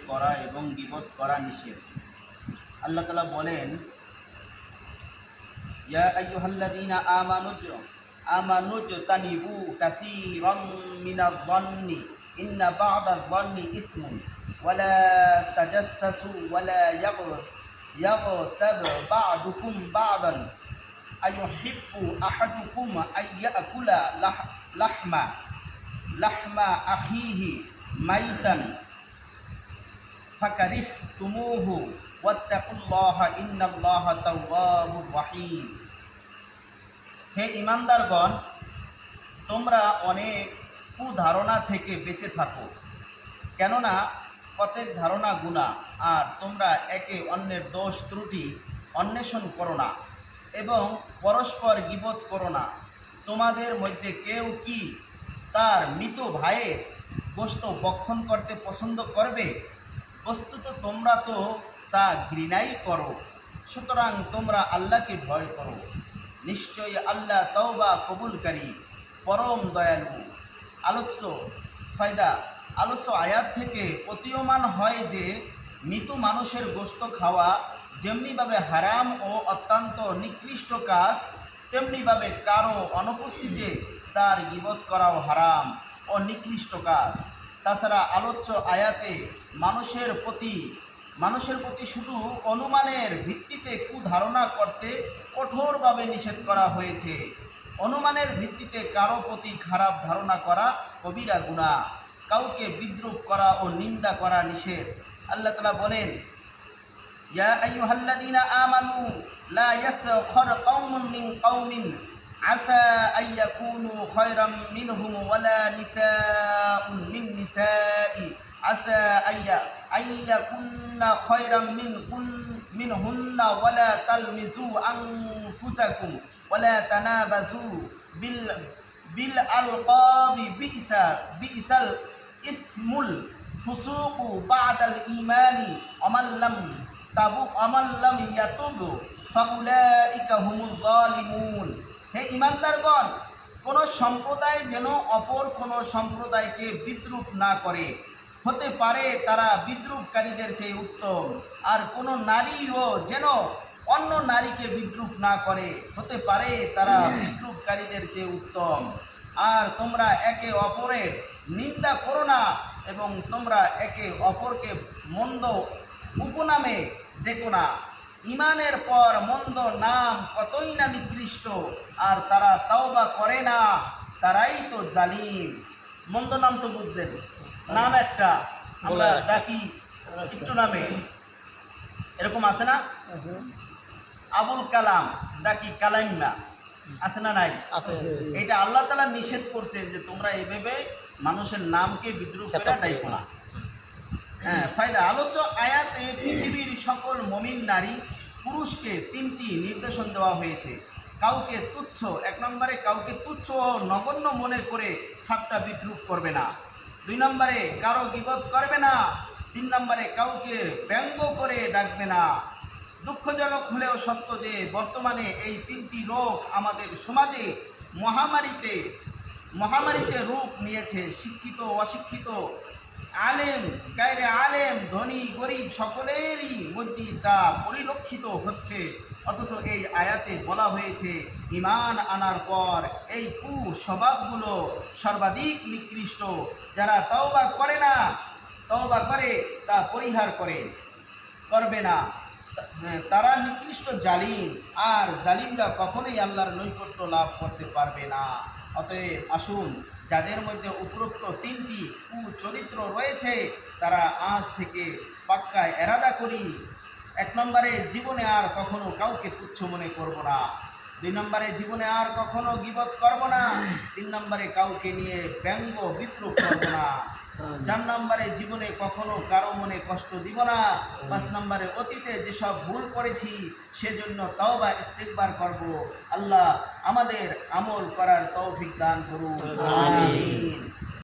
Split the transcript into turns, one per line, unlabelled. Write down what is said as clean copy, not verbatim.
করা এবং গীবত করা নিষেধ। আল্লাহ তাআলা বলেন, ইয়া আইয়ুহাল্লাযীনা আমানুজতানিবু কাসীরাম মিনায-যন্নি ইন্না বা'দায-যন্নি ইসমুন ওয়ালা তাজাসসাসু ওয়ালা ইয়াগতাব বা'দুকুম বা'দান আইয়ুহিব্বু আহাদুকুম আইয়াকুলা লাহমা আখিহি মাইতান ফাকারিহতুমুহু ওয়াত্তাকুল্লাহা ইন্নাল্লাহা তাওয়াবুর রহিম। হে ঈমানদারগণ, তোমরা অনেক কুধারণা থেকে বেঁচে থাকো, কেননা প্রত্যেক ধারণা গুনাহ, আর তোমরা একে অন্যের দোষ ত্রুটি অন্বেষণ করো না এবং পরস্পর গীবত করো না। তোমাদের মধ্যে কেউ কি তার মৃত ভাইয়ের গোশত ভক্ষণ করতে পছন্দ করবে? বস্তুত তোমরা তো তা ঘৃণাই করো। সুতরাং তোমরা আল্লাহকে ভয় করো। নিশ্চয়ই আল্লাহ তওবা কবুলকারী, পরম দয়ালু। আলোচ্য আয়াত থেকে প্রতীয়মান হয় যে মৃত মানুষের গোশত খাওয়া যেমনিভাবে হারাম ও অত্যন্ত নিকৃষ্ট কাজ, তেমনিভাবে কারো অনুপস্থিতিতে তার গীবত করাও হারাম ও নিকৃষ্ট কাজ। তাছাড়া আলোচ্য আয়াতে মানুষের প্রতি শুধু অনুমানের ভিত্তিতে কুধারণা করতে কঠোরভাবে নিষেধ করা হয়েছে। অনুমানের ভিত্তিতে কারো প্রতি খারাপ ধারণা করা কবিরা গুনাহ, কাউকে বিদ্রূপ করা ও নিন্দা করা নিষেধ। আল্লাহ তাআলা বলেন, ইয়া আইয়ুহাল্লাযীনা আমানু লা ইয়াসখার কওমুন মিন কওমিন আসা আইয়াকুনু খায়রাম মিনহুম ওয়ালা নিসাউন মিন নিসাই আসা আইয়াকুন্না খায়রাম মিনহুন্না ওয়ালা তালমিজু আনফুসাকুম ওয়ালা তানাবাজু বিল আলকাবি বিইসাল ইসমুল ফুসুকু বাদাল ঈমানি আমাল্লাম ইয়াতুবু ফাউলাইকা হুমুয যালিমুন। হে ঈমানদারগণ, কোন সম্প্রদায় যেন অপর কোন সম্প্রদায়কে বিদ্রূপ না করে। হতে পারে তারা বিদ্রূপকারীদের চেয়ে উত্তম। আর কোন নারীও যেন অন্য নারীকে বিদ্রূপ না করে। হতে পারে তারা বিদ্রূপকারীদের চেয়ে উত্তম। আর তোমরা একে অপরের নিন্দা করো না এবং তোমরা একে অপরকে মন্দ উপনামে ডেকো না। ঈমানের পর মন্দ নাম কতই না নিকৃষ্ট, আর তারা তাওবা করে না, তারাই তো জালিম। মন্দ নাম তো বুঝছেন, নাম একটা আমরা ডাকি একটু নামে, এরকম আছে না? আবুল কালাম ডাকি কালাইম না, আছে না নাই? এটা আল্লাহ তাআলা নিষেধ করছে যে তোমরা এভাবে মানুষের নামকে বিদ্রূপ করে ডাইকো না। ফায়দা আলোচ্য আয়াতে পৃথিবীর সকল মুমিন নারী পুরুষকে তিনটি নির্দেশন দেওয়া হয়েছে। কাউকে তুচ্ছ, এক নম্বরে কাউকে তুচ্ছ ও নগণ্য মনে করে ঠাট্টা বিদ্রূপ করবে না। 2 নম্বরে কারো গীবত করবে না। 3 নম্বরে কাউকে ব্যঙ্গ করে ডাকবে না। দুঃখজনক হলেও সত্য যে বর্তমানে এই 3টি রোগ আমাদের সমাজে মহামারীতে রূপ নিয়েছে। শিক্ষিত অশিক্ষিত, আলেম গায়রে আলেম, ধনী গরিব সকলেরই মধ্যে তা পরিলক্ষিত হচ্ছে। অথচ এই আয়াতে বলা হয়েছে ঈমান আনার পর এই কুস্বভাবগুলো সর্বাধিক নিকৃষ্ট। যারা তওবা করে তা পরিহার করবে না, তারা নিকৃষ্ট জালিম, আর জালিমরা কখনোই আল্লাহর নৈকট্য লাভ করতে পারবে না। অতএব আসুন, যাদের মধ্যে উপরোক্ত 3টি কুচরিত্র রয়েছে তারা আজ থেকে পাক্কা এরাদা করি। 1 নম্বরে জীবনে আর কখনো কাউকে তুচ্ছ মনে করব না। 2 নম্বরে জীবনে আর কখনো গীবত করব না। 3 নম্বরে কাউকে নিয়ে ব্যঙ্গ বিদ্রূপ করব না। 4 নম্বরে জীবনে কখনো কারো মনে কষ্ট দিব না। 5 নম্বরে অতীতে যেসব ভুল করেছি সেজন্য তওবা ইস্তিগফার করব। আল্লাহ আমাদের আমল করার তৌফিক দান করুন। আমিন।